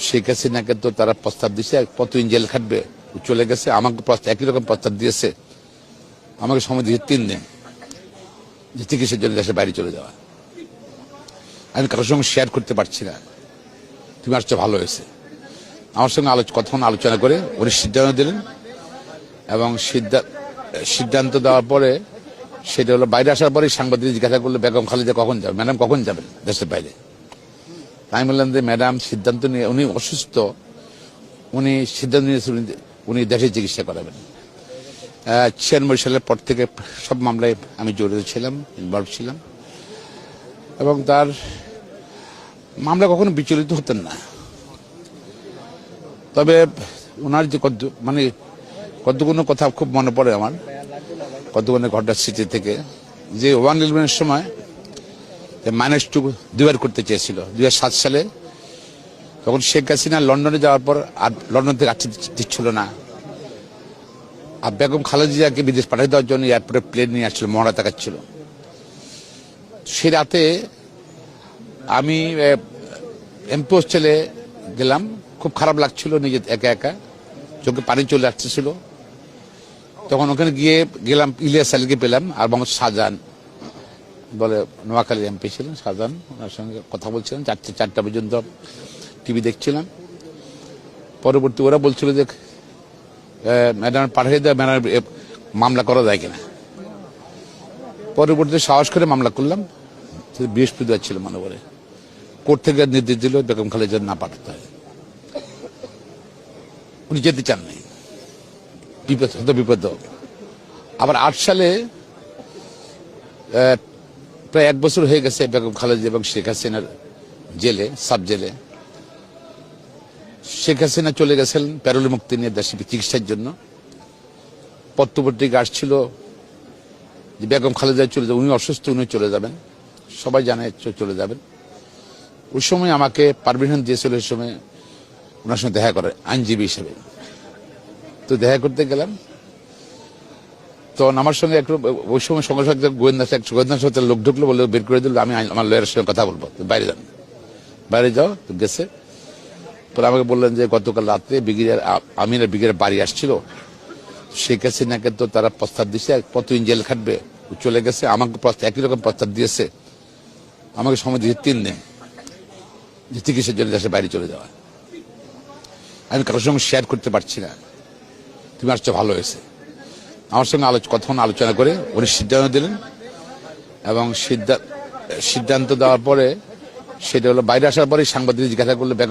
শেখ হাসিনাকে তো তারা প্রস্তাব দিয়েছে, কতদিন জেল খাটবে, চলে গেছে। আমাকে একই রকম প্রস্তাব দিয়েছে, আমাকে সময় দিয়েছে 3 দিন, যে চিকিৎসার জন্য দেশের বাইরে চলে যাওয়া। আমি কারোর সঙ্গে শেয়ার করতে পারছি না। তুমি আসছো, ভালো হয়েছে। আমার সঙ্গে কতক্ষণ আলোচনা করে উনি সিদ্ধান্ত দিলেন, এবং সিদ্ধান্ত দেওয়ার পরে সেটা হলো বাইরে আসার পরে সাংবাদিক জিজ্ঞাসা করলো, বেগম খালেদা কখন যাবে, ম্যাডাম কখন যাবেন দেশের বাইরে? আমি বললাম যে ম্যাডাম সিদ্ধান্ত নিয়ে, উনি অসুস্থ, উনি সিদ্ধান্ত নিয়েছে উনি দেশে চিকিৎসা করাবেন। 96 সালের পর থেকে সব মামলায় আমি জড়িত ছিলাম, ইনভলভ ছিলাম, এবং তার মামলা কখনো বিচলিত হতেন না। তবে ওনার যে কতগুলো কথা খুব মনে পড়ে আমার, কতগুলো ঘটনার স্মৃতি থেকে, যে 111-এর সময় -2 দুবার করতে চেয়েছিল 2007 সালে। তখন শেখ হাসিনা লন্ডনে যাওয়ার পর আর লন্ডন থেকে আসতে দিচ্ছিল না, আর বেগম খালেদাকে বিদেশ পাঠিয়ে দেওয়ার জন্য এয়ারপোর্টে প্লেন নিয়ে আসছিল, মহড়া তাকাচ্ছিল। সে রাতে আমি এমপি হোস্টেলে গেলাম, খুব খারাপ লাগছিল, নিজে একা একা চোখে পানি চলে আসতেছিল। তখন ওখানে গেলাম, ইলিয়াস আলীকে পেলাম, আর শাহজাহান বলে নোয়াখালীর এমপি ছিলেন, শাহজাহান, ওনার সঙ্গে কথা বলছিলেন 4টা পর্যন্ত টিভি দেখছিলাম। পরবর্তী ওরা বলছিল যে ম্যাডাম পাঠিয়ে দেয়, ম্যাডাম মামলা করা যায় কিনা। পরবর্তীতে সাহস করে মামলা করলাম, বৃহস্পতিবার ছিল মনে করে, কোর্ট থেকে নির্দেশ দিল বেগম খালেদা না পাঠাতে হয়। উনি যেতে চান নাই, বিপদ। আবার 8 সালে প্রায় 1 বছর হয়ে গেছে বেগম খালেদা এবং শেখ হাসিনার জেলে, সাব জেলে। শেখ হাসিনা চলে গেছেন প্যারোলে মুক্তি নিয়ে দেশে চিকিৎসার জন্য। পত্রপত্রিকা আসছিল যে বেগম খালেদা চলে যাবেন, উনি অসুস্থ, উনি চলে যাবেন, সবাই জানে চলে যাবেন। ওই সময় আমাকে পারমিশন দিয়েছিল ওই সময় ওনার সঙ্গে দেখা করে আইনজীবী হিসেবে। তো দেখা করতে গেলাম, তখন আমার সঙ্গে একটু ওই সময় সঙ্গে সঙ্গে গোয়েন্দা সাথে লোক ঢুকলো, বলে বের করে দিল, আমি আমার লয়ারের সঙ্গে কথা বলবো, বাইরে যান, বাইরে যাও। তো গেছে, পরে আমাকে বললেন যে গতকাল রাত্রে আমিনের ব্রিগেডের বাড়ি আসছিল, শেখ হাসিনাকে তো তারা প্রস্তাব দিয়েছে, কতদিন জেল খাটবে, চলে গেছে। আমাকে একই রকম প্রস্তাব দিয়েছে, আমাকে সময় দিয়েছে 3 দিন, যে চিকিৎসার জন্য দেশের বাইরে চলে যাওয়া। আমি কারোর সঙ্গে শেয়ার করতে পারছি না। তুমি আসছো, ভালো হয়েছে। আমার সঙ্গে কতক্ষণ আলোচনা করে উনি সিদ্ধান্ত দিলেন, এবং সিদ্ধান্ত দেওয়ার পরে সেটা হলো বাইরে আসার পরে সাংবাদিক জিজ্ঞাসা করলো, বেগম